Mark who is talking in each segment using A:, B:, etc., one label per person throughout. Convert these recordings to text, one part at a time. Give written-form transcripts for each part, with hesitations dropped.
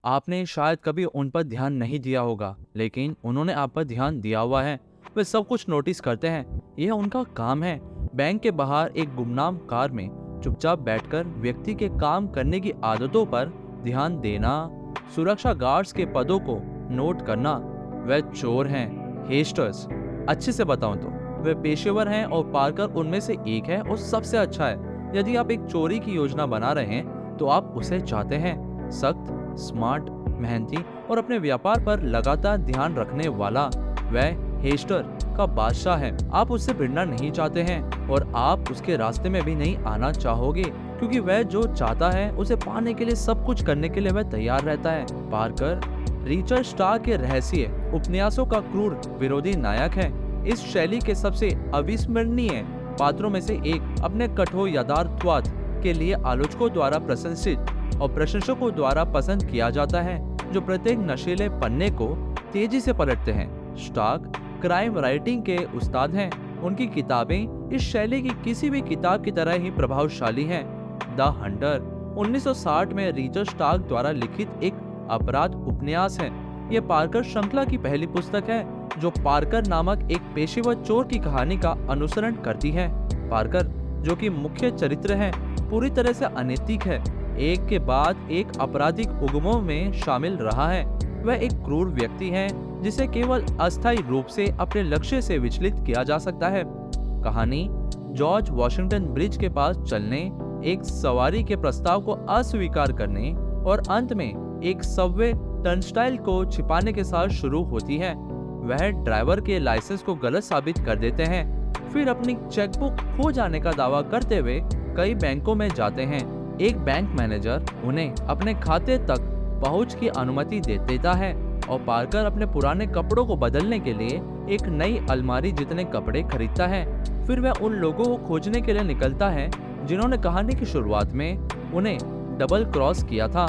A: आपने शायद कभी उन पर ध्यान नहीं दिया होगा, लेकिन उन्होंने आप पर ध्यान दिया हुआ है। वे सब कुछ नोटिस करते हैं। यह उनका काम है। बैंक के बाहर एक गुमनाम कार में चुपचाप बैठकर व्यक्ति के काम करने की आदतों पर ध्यान देना, सुरक्षा गार्ड्स के पदों को नोट करना। वे चोर हैं, हेस्टर्स। अच्छे से बताऊं तो वे पेशेवर हैं और पार्कर उनमें से एक है और सबसे अच्छा है। यदि आप एक चोरी की योजना बना रहे हैं तो आप उसे चाहते हैं। सख्त, स्मार्ट, मेहनती और अपने व्यापार पर लगातार ध्यान रखने वाला वह हेस्टर का बादशाह है। आप उससे भिड़ना नहीं चाहते हैं और आप उसके रास्ते में भी नहीं आना चाहोगे, क्योंकि वह जो चाहता है उसे पाने के लिए सब कुछ करने के लिए वह तैयार रहता है। पार्कर रिचर्ड स्टार के रहस्य उपन्यासों का क्रूर विरोधी नायक है। इस शैली के सबसे अविस्मरणीय पात्रों में से एक अपने कठोर यथार्थवाद के लिए आलोचकों द्वारा प्रशंसित और प्रशंसकों द्वारा पसंद किया जाता है, जो प्रत्येक नशीले पन्ने को तेजी से पलटते हैं। स्टार्क क्राइम राइटिंग के उस्ताद हैं। उनकी किताबें इस शैली की किसी भी किताब की तरह ही प्रभावशाली हैं। द हंटर 1960 में रिचर्ड स्टार्क द्वारा लिखित एक अपराध उपन्यास है। यह पार्कर श्रृंखला की पहली पुस्तक है, जो पार्कर नामक एक पेशेवर चोर की कहानी का अनुसरण करती है। पार्कर, जो कि मुख्य चरित्र है, पूरी तरह से अनैतिक है। एक के बाद एक आपराधिक उद्यमों में शामिल रहा है। वह एक क्रूर व्यक्ति है जिसे केवल अस्थायी रूप से अपने लक्ष्य से विचलित किया जा सकता है। कहानी जॉर्ज वॉशिंगटन ब्रिज के पास चलने, एक सवारी के प्रस्ताव को अस्वीकार करने और अंत में एक सबवे टर्नस्टाइल को छिपाने के साथ शुरू होती है। वह ड्राइवर के लाइसेंस को गलत साबित कर देते हैं, फिर अपनी चेकबुक खो जाने का दावा करते हुए कई बैंकों में जाते हैं। एक बैंक मैनेजर उन्हें अपने खाते तक पहुंच की अनुमति दे देता है और पार्कर अपने पुराने कपड़ों को बदलने के लिए एक नई अलमारी जितने कपड़े खरीदता है। फिर वह उन लोगों को खोजने के लिए निकलता है जिन्होंने कहानी की शुरुआत में उन्हें डबल क्रॉस किया था।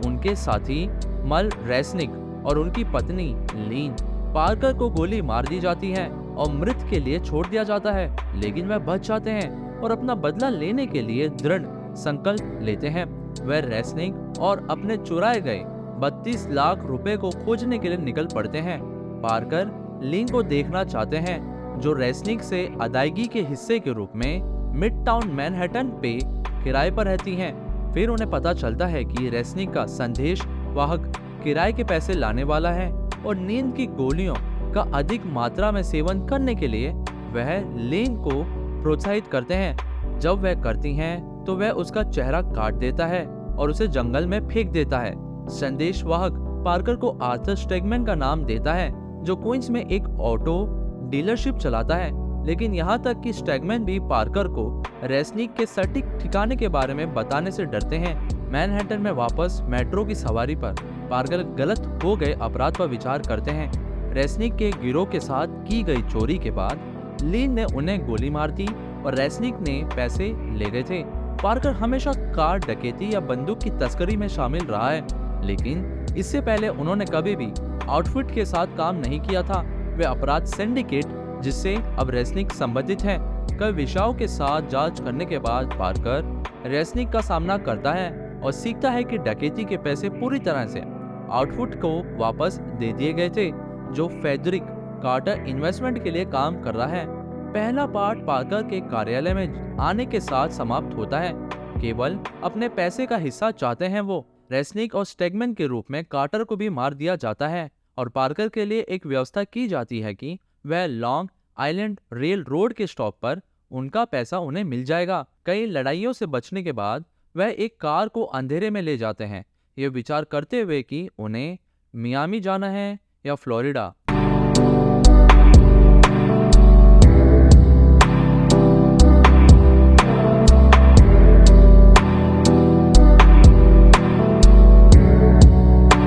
A: उनके साथी मल रेसनिक और उनकी पत्नी लीन। पार्कर को गोली मार दी जाती है और मृत के लिए छोड़ दिया जाता है, लेकिन वह बच जाते हैं और अपना बदला लेने के लिए दृढ़ संकल्प लेते हैं। वह रेसनिक और अपने चुराए गए 32 लाख रुपए को खोजने के लिए निकल पड़ते हैं। पार्कर लीन को देखना चाहते हैं, जो रेसनिक से अदायगी के हिस्से के रूप में मिड टाउन मैनहट्टन पे किराए पर रहती हैं। फिर उन्हें पता चलता है कि रेसनिक का संदेश वाहक किराए के पैसे लाने वाला है और नींद की गोलियों का अधिक मात्रा में सेवन करने के लिए वह लीन को प्रोत्साहित करते हैं। जब वह करती हैं, तो वह उसका चेहरा काट देता है और उसे जंगल में फेंक देता है। संदेशवाहक पार्कर को आर्थर स्टेगमैन का नाम देता है, जो क्वींस में एक ऑटो डीलरशिप चलाता है। लेकिन यहाँ तक कि स्टेगमैन भी पार्कर को रेसनिक के सटीक ठिकाने के बारे में बताने से डरते हैं। मैनहट्टन में वापस मेट्रो की सवारी पर पार्कर गलत हो गए अपराध पर विचार करते हैं। रेसनिक के गिरोह के साथ की गई चोरी के बाद लीन ने उन्हें गोली मार दी और रेसनिक ने पैसे ले गए थे। पार्कर हमेशा कार डकैती या बंदूक की तस्करी में शामिल रहा है, लेकिन इससे पहले उन्होंने कभी भी आउटफिट के साथ काम नहीं किया था। वे अपराध सिंडिकेट, जिससे अब रेसनिक संबंधित है, कई विषयों के साथ जांच करने के बाद पार्कर रेसनिक का सामना करता है और सीखता है कि डकैती के पैसे पूरी तरह से आउटफिट को वापस दे दिए गए थे, जो फेडरिक कार्टर इन्वेस्टमेंट के लिए काम कर रहा है। पहला पार्ट पार्कर के कार्यालय में आने के साथ समाप्त होता है। केवल अपने पैसे का हिस्सा चाहते हैं वो। रेसनिक और स्टेगमैन के रूप में कार्टर को भी मार दिया जाता है और पार्कर के लिए एक व्यवस्था की जाती है कि वह लॉन्ग आइलैंड रेल रोड के स्टॉप पर उनका पैसा उन्हें मिल जाएगा। कई लड़ाइयों से बचने के बाद वह एक कार को अंधेरे में ले जाते हैं, ये विचार करते हुए कि उन्हें मियामी जाना है या फ्लोरिडा।